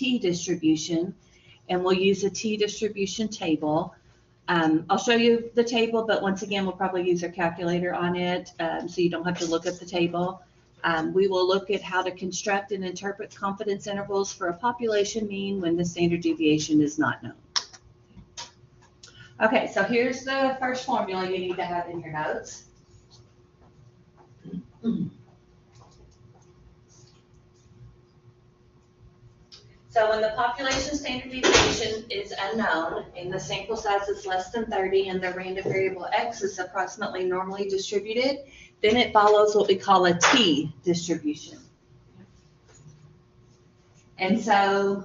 t distribution, and we'll use a t distribution table. I'll show you the table, but once again, we'll probably use our calculator on it, so you don't have to look at the table. We will look at how to construct and interpret confidence intervals for a population mean when the standard deviation is not known. Okay, so here's the first formula you need to have in your notes. So when the population standard deviation is unknown and the sample size is less than 30 and the random variable x is approximately normally distributed, then it follows what we call a t distribution. And so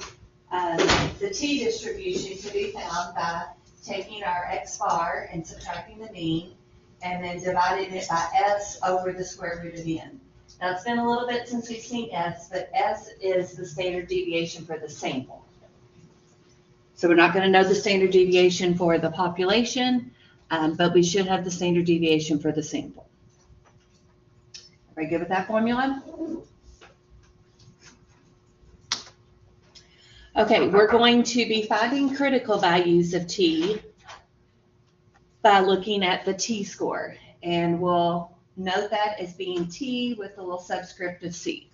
the t distribution can be found by taking our x bar and subtracting the mean and then dividing it by s over the square root of n. Now, it's been a little bit since we've seen S, but S is the standard deviation for the sample. So we're not going to know the standard deviation for the population, but we should have the standard deviation for the sample. Everybody good with that formula? Okay, we're going to be finding critical values of T by looking at the T-score, and we'll note that as being T with a little subscript of C.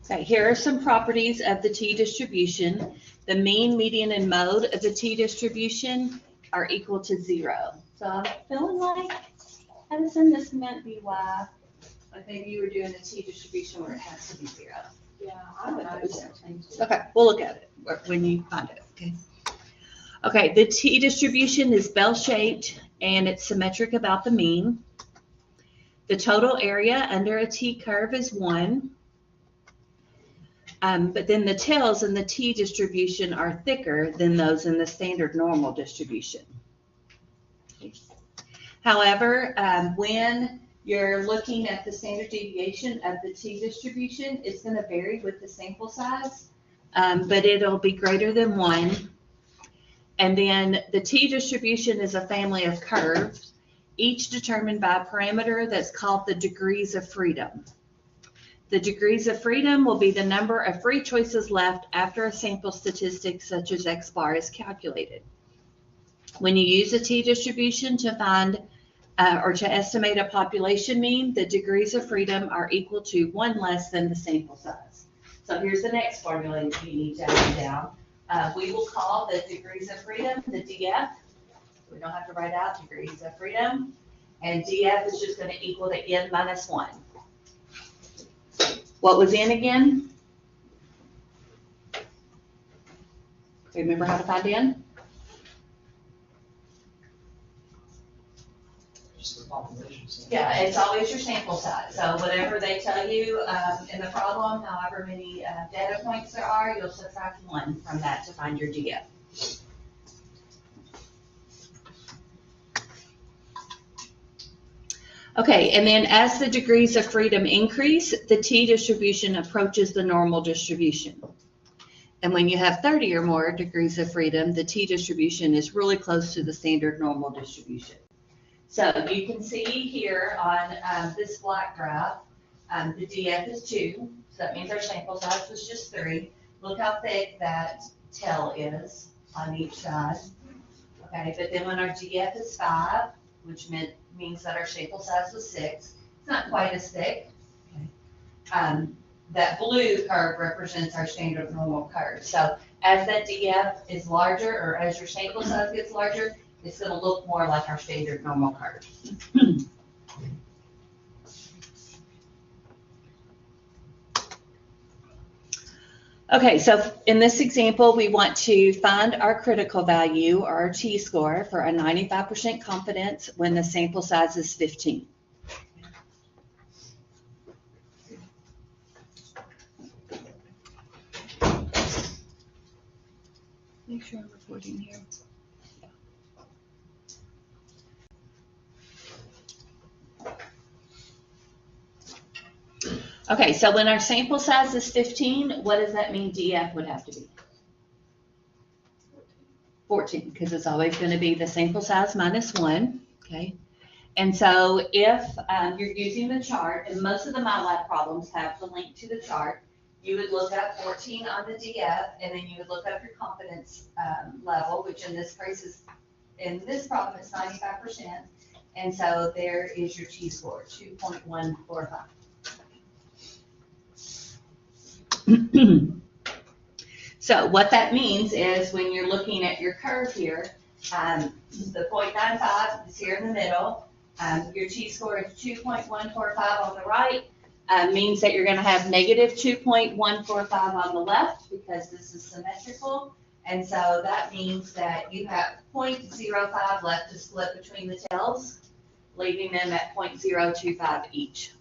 Okay, here are some properties of the T distribution. The mean, median, and mode of the T distribution are equal to 0. So I'm feeling like, Addison, this might be why, like maybe you were doing a T distribution where it has to be 0. Yeah, I would change it. Okay, we'll look at it when you find it, okay? Okay, the T distribution is bell-shaped and it's symmetric about the mean. The total area under a T curve is 1. But then the tails in the T distribution are thicker than those in the standard normal distribution. However, when you're looking at the standard deviation of the T distribution, it's going to vary with the sample size, but it'll be greater than 1. And then the T distribution is a family of curves, each determined by a parameter that's called the degrees of freedom. The degrees of freedom will be the number of free choices left after a sample statistic such as X bar is calculated. When you use a T distribution to find or to estimate a population mean, the degrees of freedom are equal to 1 less than the sample size. So here's the next formula you need to write down. We will call the degrees of freedom the DF. We don't have to write out degrees of freedom. And DF is just going to equal to n minus 1. What was n again? Remember how to find n? Just the population size. Yeah, it's always your sample size. So whatever they tell you in the problem, however many data points there are, you'll subtract 1 from that to find your DF. Okay, and then as the degrees of freedom increase, the T distribution approaches the normal distribution. And when you have 30 or more degrees of freedom, the T distribution is really close to the standard normal distribution. So you can see here on this black graph, the DF is 2, so that means our sample size was just 3. Look how thick that tail is on each side. Okay, but then when our DF is 5, which means that our sample size was 6, it's not quite as thick. Okay. That blue curve represents our standard normal curve. So as that DF is larger, or as your sample size gets larger, it's going to look more like our standard normal curve. Okay, so in this example, we want to find our critical value, or our T-score, for a 95% confidence when the sample size is 15. Make sure I'm recording here. Okay, so when our sample size is 15, what does that mean DF would have to be? 14, because it's always going to be the sample size minus 1, okay? And so if you're using the chart, and most of the MyLab problems have the link to the chart, you would look up 14 on the DF, and then you would look up your confidence level, which in this case is, in this problem, it's 95%. And so there is your T-score, 2.145. So what that means is when you're looking at your curve here, the 0.95 is here in the middle. Your T-score is 2.145 on the right. Means that you're going to have negative 2.145 on the left because this is symmetrical. And so that means that you have 0.05 left to split between the tails, leaving them at 0.025 each.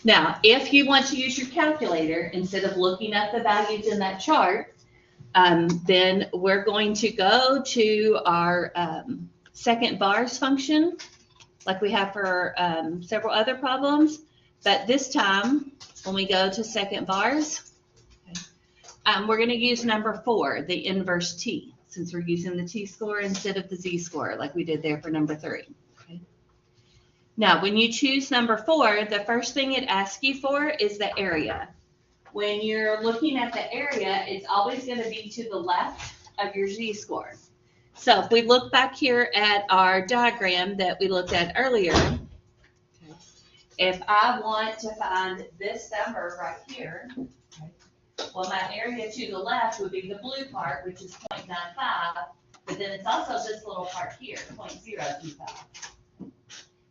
Now, if you want to use your calculator, instead of looking at the values in that chart, then we're going to go to our second bars function, like we have for several other problems. But this time, when we go to second bars, we're going to use number 4, the inverse t, since we're using the t-score instead of the z-score, like we did there for number 3. Now, when you choose number 4, the first thing it asks you for is the area. When you're looking at the area, it's always going to be to the left of your z-score. So if we look back here at our diagram that we looked at earlier, if I want to find this number right here, well, my area to the left would be the blue part, which is 0.95, but then it's also this little part here, 0.025.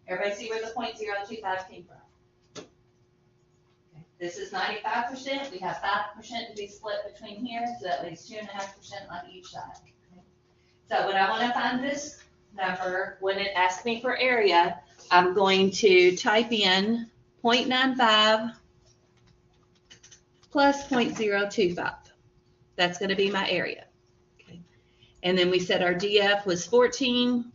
Everybody see where the 0.025 came from? Okay. This is 95%. We have 5% to be split between here, so that leaves 2.5% on each side. Okay. So when I want to find this number, when it asks me for area, I'm going to type in 0.95 plus 0.025. That's going to be my area. Okay. And then we said our DF was 14.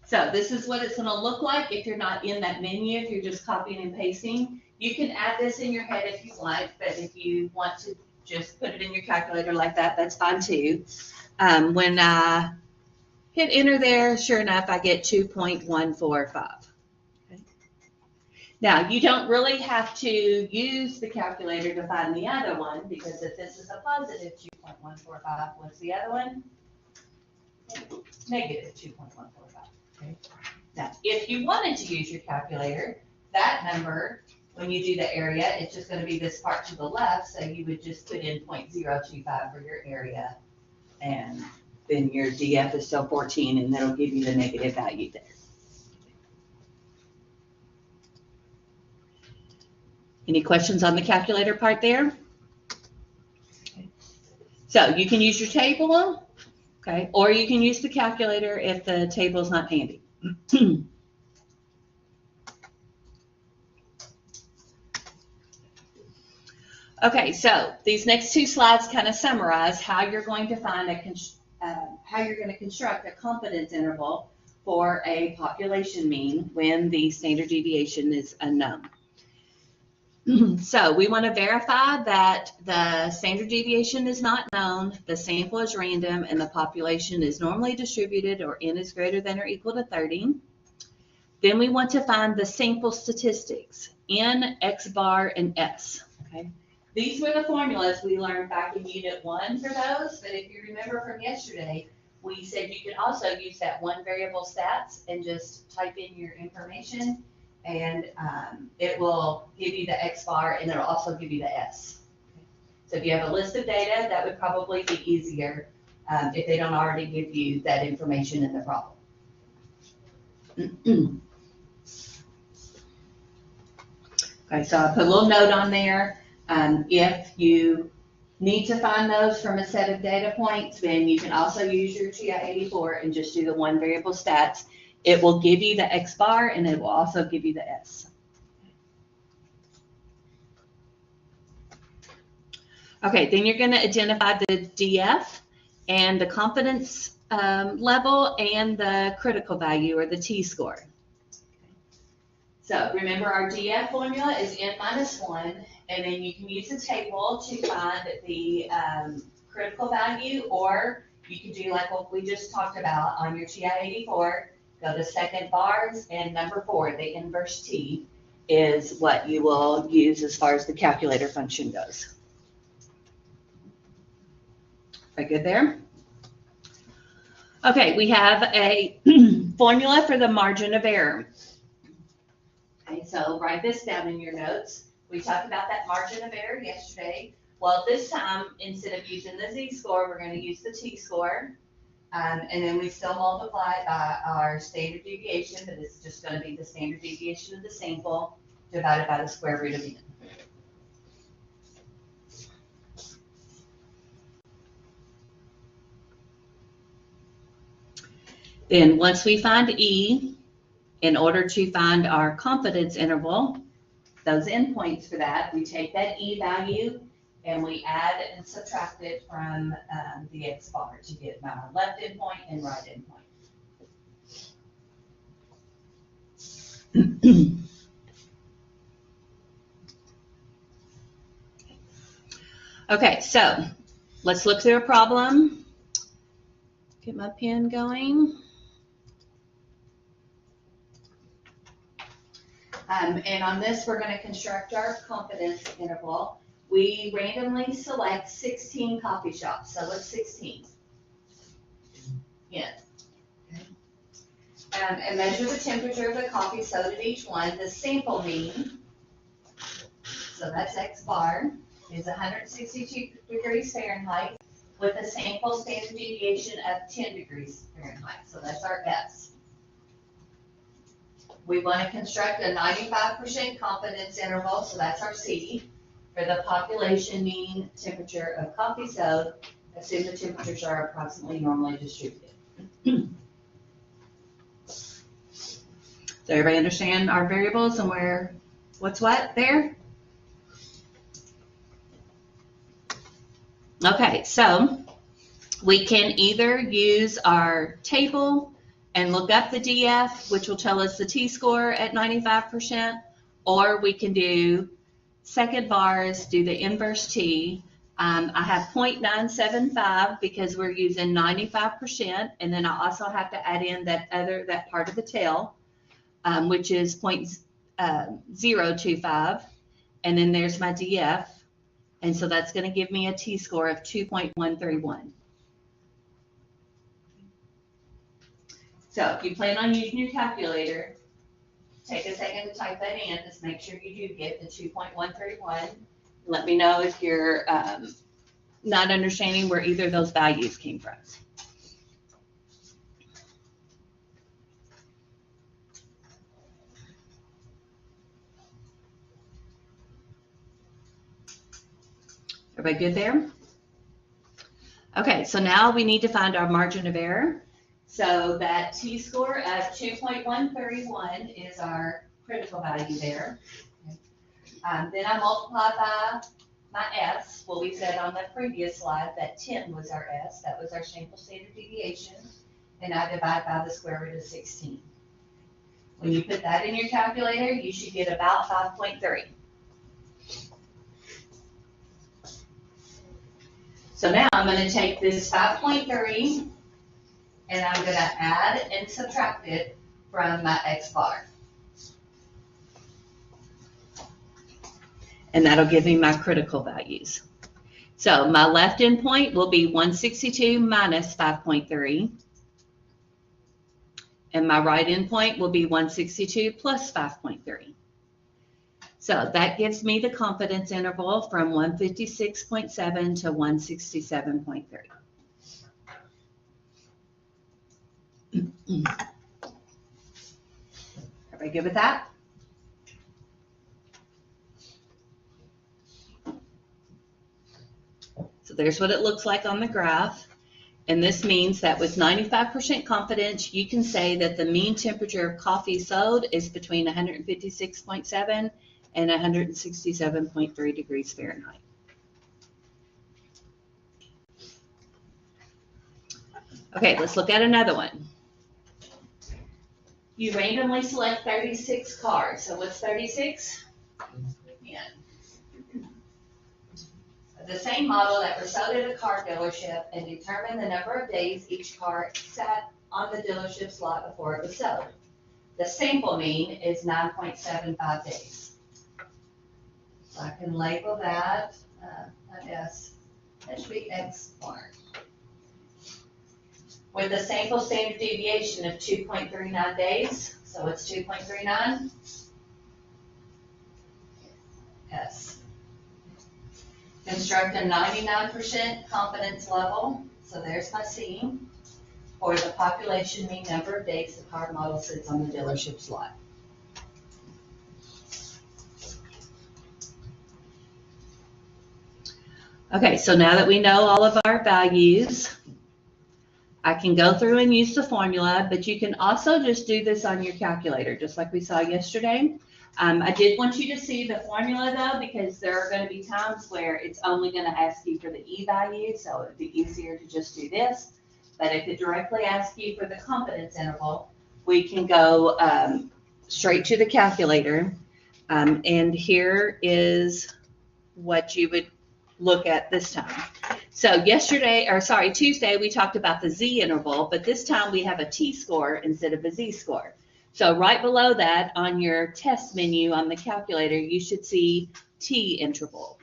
So this is what it's going to look like if you're not in that menu, if you're just copying and pasting. You can add this in your head if you like, but if you want to just put it in your calculator like that, that's fine too. When I hit enter there, sure enough, I get 2.145. Okay. Now, you don't really have to use the calculator to find the other one, because if this is a positive 2.145, what's the other one? Negative 2.145. Okay. Now, if you wanted to use your calculator, that number, when you do the area, it's just going to be this part to the left, so you would just put in 0.025 for your area, and then your DF is still 14, and that'll give you the negative value there. Any questions on the calculator part there? Okay. So you can use your table. Okay, or you can use the calculator if the table is not handy. Okay, so these next 2 slides kind of summarize how you're going to find how you're going to construct a confidence interval for a population mean when the standard deviation is unknown. So we want to verify that the standard deviation is not known, the sample is random, and the population is normally distributed, or n is greater than or equal to 30. Then we want to find the sample statistics, n, x bar, and s. Okay. These were the formulas we learned back in Unit 1 for those, but if you remember from yesterday, we said you could also use that one variable stats and just type in your information, and it will give you the X bar, and it'll also give you the S. Okay. So if you have a list of data, that would probably be easier if they don't already give you that information in the problem. Okay, so I put a little note on there. If you need to find those from a set of data points, then you can also use your TI-84 and just do the one variable stats. It will give you the X bar, and it will also give you the S. Okay, then you're going to identify the DF and the confidence level and the critical value, or the T-score. So remember, our DF formula is n minus 1, and then you can use the table to find the critical value, or you could do like what we just talked about on your TI 84, go to second bars, and number 4, the inverse T, is what you will use as far as the calculator function goes. Are you good there? Okay, we have a formula for the margin of error. Okay, so write this down in your notes. We talked about that margin of error yesterday. Well, this time, instead of using the z-score, we're going to use the t-score. And then we still multiply it by our standard deviation, but it's just going to be the standard deviation of the sample divided by the square root of n. Then once we find E, in order to find our confidence interval, those endpoints for that, we take that E value and we add and subtract it from the X bar to get our left endpoint and right endpoint. Okay, so let's look through a problem. Get my pen going. And on this, we're going to construct our confidence interval. We randomly select 16 coffee shops. So what's 16? Yeah. And measure the temperature of the coffee sold at each one. The sample mean, so that's X bar, is 162 degrees Fahrenheit with a sample standard deviation of 10 degrees Fahrenheit. So that's our S. We want to construct a 95% confidence interval, so that's our C, for the population mean temperature of coffee sold. Assume the temperatures are approximately normally distributed. Does everybody understand our variables and where, what's what there? Okay, so we can either use our table and look up the DF, which will tell us the t-score at 95%, or we can do second bars, do the inverse T. I have 0.975 because we're using 95%, and then I also have to add in that part of the tail, which is 0.025, and then there's my DF, and so that's going to give me a t-score of 2.131. So if you plan on using your calculator, take a second to type that in. Just make sure you do get the 2.131. Let me know if you're not understanding where either of those values came from. Everybody good there? Okay, so now we need to find our margin of error. So that t-score of 2.131 is our critical value there. Then I multiply by my S. Well, we said on the previous slide that 10 was our S. That was our sample standard deviation. And I divide by the square root of 16. When you put that in your calculator, you should get about 5.3. So now I'm going to take this 5.3 and I'm going to add and subtract it from my X bar. And that'll give me my critical values. So my left endpoint will be 162 minus 5.3. And my right endpoint will be 162 plus 5.3. So that gives me the confidence interval from 156.7 to 167.3. Everybody good with that? So there's what it looks like on the graph. And this means that with 95% confidence, you can say that the mean temperature of coffee sold is between 156.7 and 167.3 degrees Fahrenheit. Okay, let's look at another one. You randomly select 36 cars. So what's 36? Yeah. the same model that was sold at a car dealership and determine the number of days each car sat on the dealership's lot before it was sold. The sample mean is 9.75 days. So I can label that, S. That should be X bar. With a sample standard deviation of 2.39 days, so it's 2.39. S. Construct a 99% confidence level, so there's my C, for the population mean number of days the car model sits on the dealership's lot. Okay, so now that we know all of our values, I can go through and use the formula, but you can also just do this on your calculator, just like we saw yesterday. I did want you to see the formula though, because there are going to be times where it's only going to ask you for the E value, so it would be easier to just do this. But if it directly asks you for the confidence interval, we can go straight to the calculator. And here is what you would look at this time. So Tuesday, we talked about the Z interval, but this time we have a T-score instead of a Z-score. So right below that on your test menu on the calculator, you should see T interval.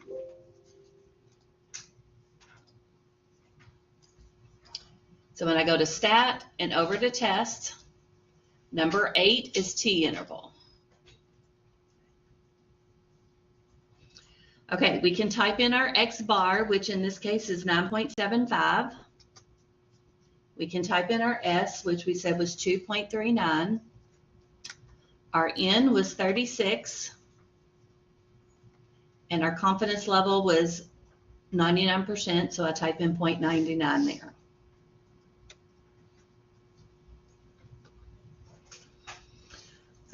So when I go to stat and over to test, number 8 is T interval. Okay, we can type in our X bar, which in this case is 9.75. We can type in our S, which we said was 2.39. Our N was 36. And our confidence level was 99%, so I type in 0.99 there.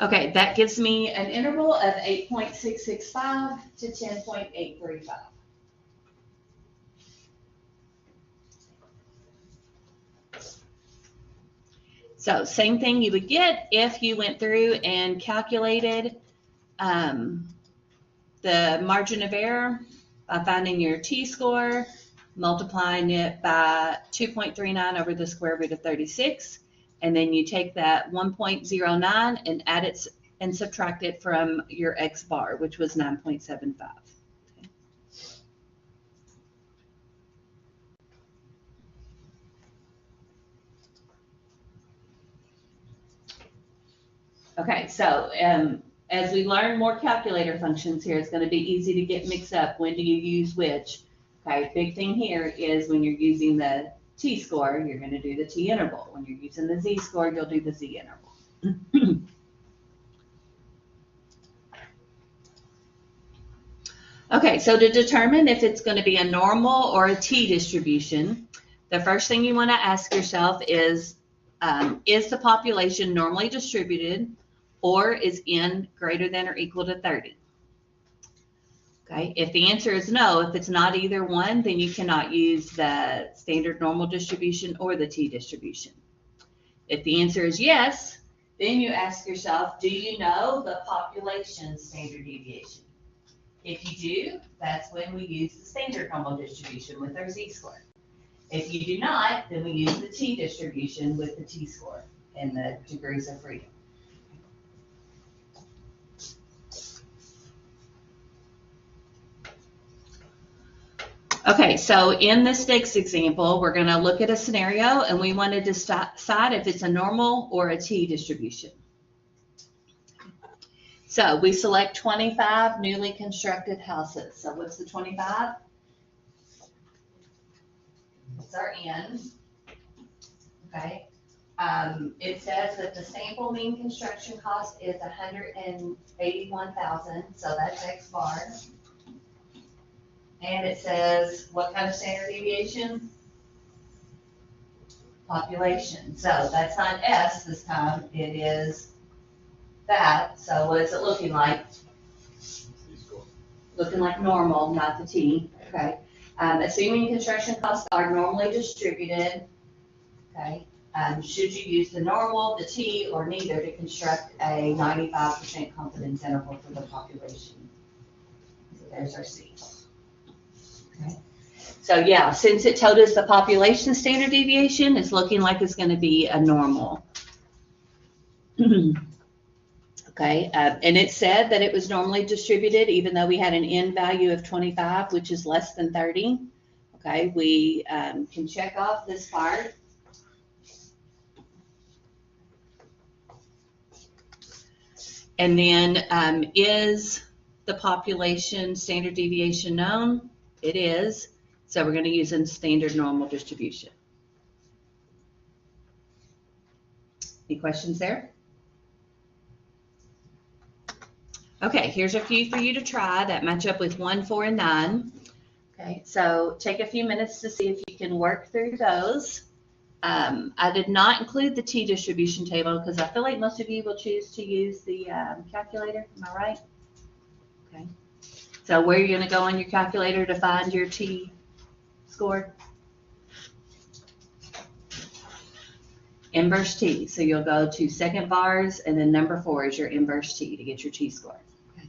Okay, that gives me an interval of 8.665 to 10.835. So same thing you would get if you went through and calculated the margin of error by finding your T-score, multiplying it by 2.39 over the square root of 36, and then you take that 1.09 and add it and subtract it from your X bar, which was 9.75. Okay, so as we learn more calculator functions here, it's going to be easy to get mixed up. When do you use which? Okay, big thing here is when you're using the T-score, you're going to do the T interval. When you're using the Z-score, you'll do the Z interval. Okay, so to determine if it's going to be a normal or a T distribution, the first thing you want to ask yourself is the population normally distributed, or is N greater than or equal to 30? Okay, if the answer is no, if it's not either one, then you cannot use the standard normal distribution or the T distribution. If the answer is yes, then you ask yourself, do you know the population standard deviation? If you do, that's when we use the standard normal distribution with our Z-score. If you do not, then we use the T distribution with the T-score and the degrees of freedom. Okay, so in this next example, we're going to look at a scenario and we want to decide if it's a normal or a T distribution. So we select 25 newly constructed houses. So what's the 25? It's our N. Okay. It says that the sample mean construction cost is $181,000, so that's X bar. And it says what kind of standard deviation? Population. So that's not S this time, it is that. So what is it looking like? Looking like normal, not the T. Okay. Assuming construction costs are normally distributed, okay, should you use the normal, the T, or neither to construct a 95% confidence interval for the population? So there's our C. So yeah, since it told us the population standard deviation, it's looking like it's gonna be a normal. Okay, and it said that it was normally distributed, even though we had an N value of 25, which is less than 30. Okay, we can check off this part. And then is the population standard deviation known? It is. So we're going to use a standard normal distribution. Any questions there? Okay, here's a few for you to try that match up with 1, 4, and 9. Okay, so take a few minutes to see if you can work through those. I did not include the T distribution table because I feel like most of you will choose to use the calculator. Am I right? Okay. So where are you going to go on your calculator to find your T score? Inverse T. So you'll go to second bars and then number 4 is your inverse T to get your T score. Okay.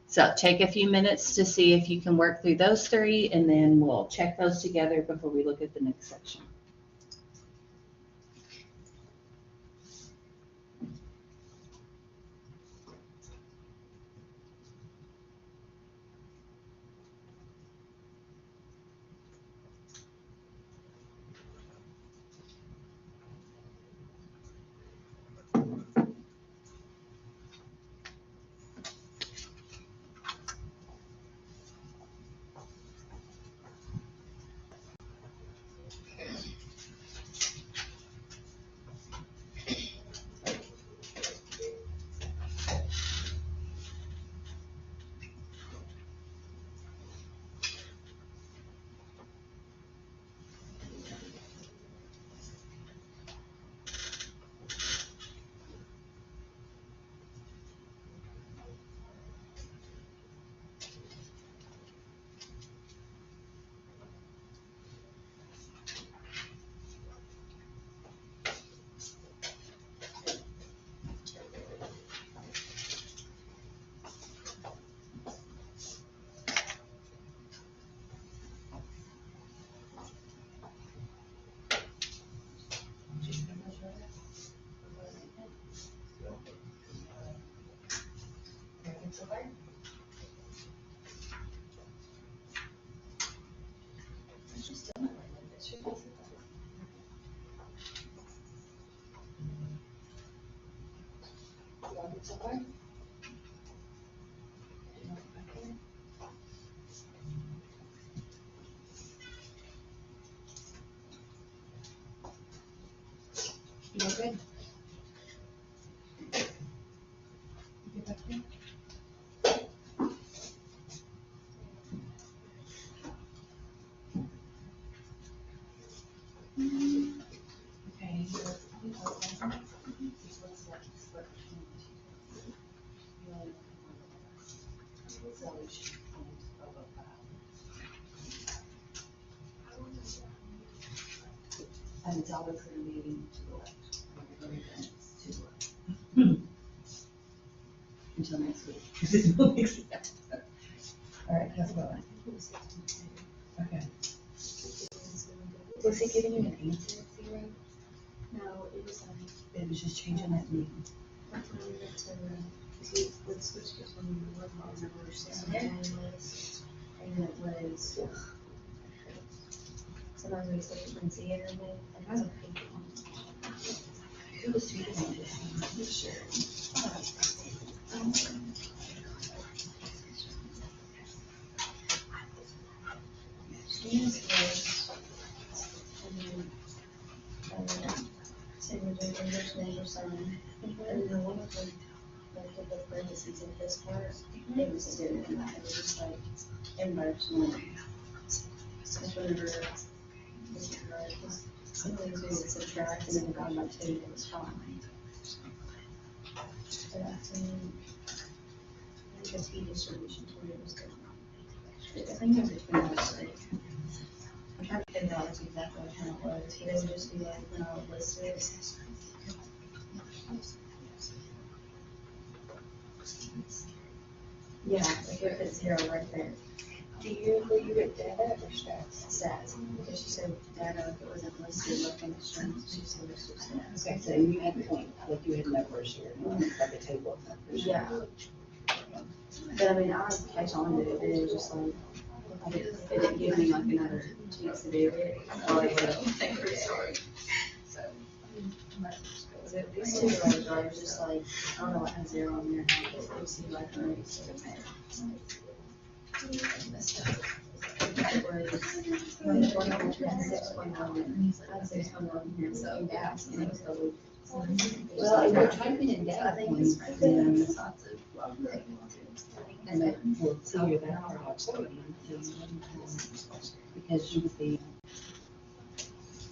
So take a few minutes to see if you can work through those 3 and then we'll check those together before we look at the next section. You okay? And it's always going to be to the left. To the left. Until next week. Because it will make sense. All right, how's it going? Okay. Was he giving you an answer at 0? No, it was, It was just changing that name. that's when we went to, because we would switch between the one ball number list, and it was, sometimes we switch between C and M, and that's a big one. Who was feeding me this? Sure. Students was, and then, same with the English name or sign, and then one of them, like, with the parentheses in this part, it was student, and it was just like, inverse one. So whenever, this is right, because some things we would subtract and then divide by 2, it was fine. So that's, I think the T distribution to it was good. I think it was between those 3. I'm trying to figure out exactly how it was. It would just be like when I would list it. Yeah, like if it's 0 right there. Do you read data or stats? Stats, because she said data, if it wasn't listed, looking at strengths, she said it's just stats. Okay, so you had point, like you had numbers here, like a table of numbers. Yeah. But I mean, I catch on to it, but it was just like, it didn't give me like another chance to do it. Or it would. These two rows are just like, I don't know what has zero on there. You see like rows. It was, one of them had 6.1, I had 6.1 here, so gas, and it was totally. Well, if you're typing in I data think points, it's. then, and then we'll figure that out too. Because you would be,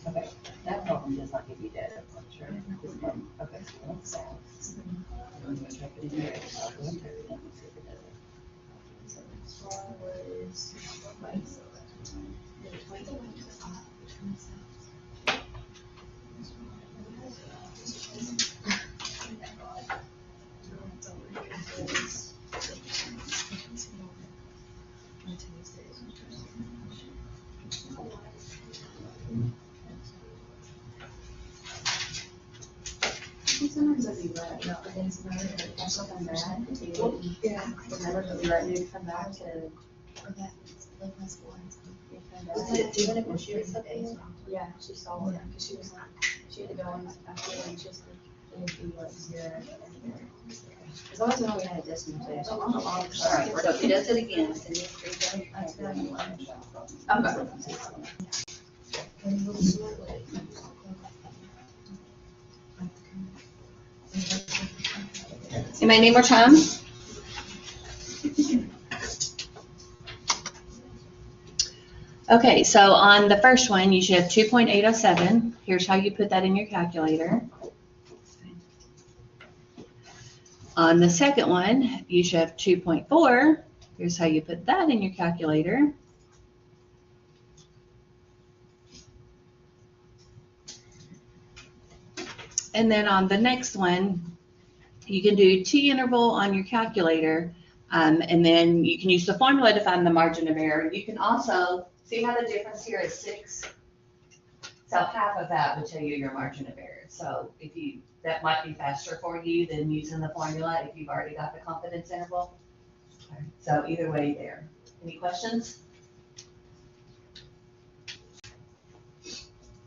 okay, that problem does not give you data points, right? This one, okay, so that's that. I'm gonna type it in there, I'll go and type it in and see if it does it. Sometimes I'd be right, you know, against another, if there's something bad, if you wouldn't, the numbers would be right, you'd come back to. Even if she was something? Yeah, she saw it, because she was like, she had to go in after and just, it would be like zero. As long as we know we had a decimal test. All right, so if he does it again, send me a screenshot. Say my name or time. Okay, so on the first one, you should have 2.807. Here's how you put that in your calculator. On the second one, you should have 2.4. Here's how you put that in your calculator. And then on the next one, you can do T-interval on your calculator, and then you can use the formula to find the margin of error. You can also, see how the difference here is 6? So half of that would tell you your margin of error. So if you, that might be faster for you than using the formula if you've already got the confidence interval. So either way there. Any questions?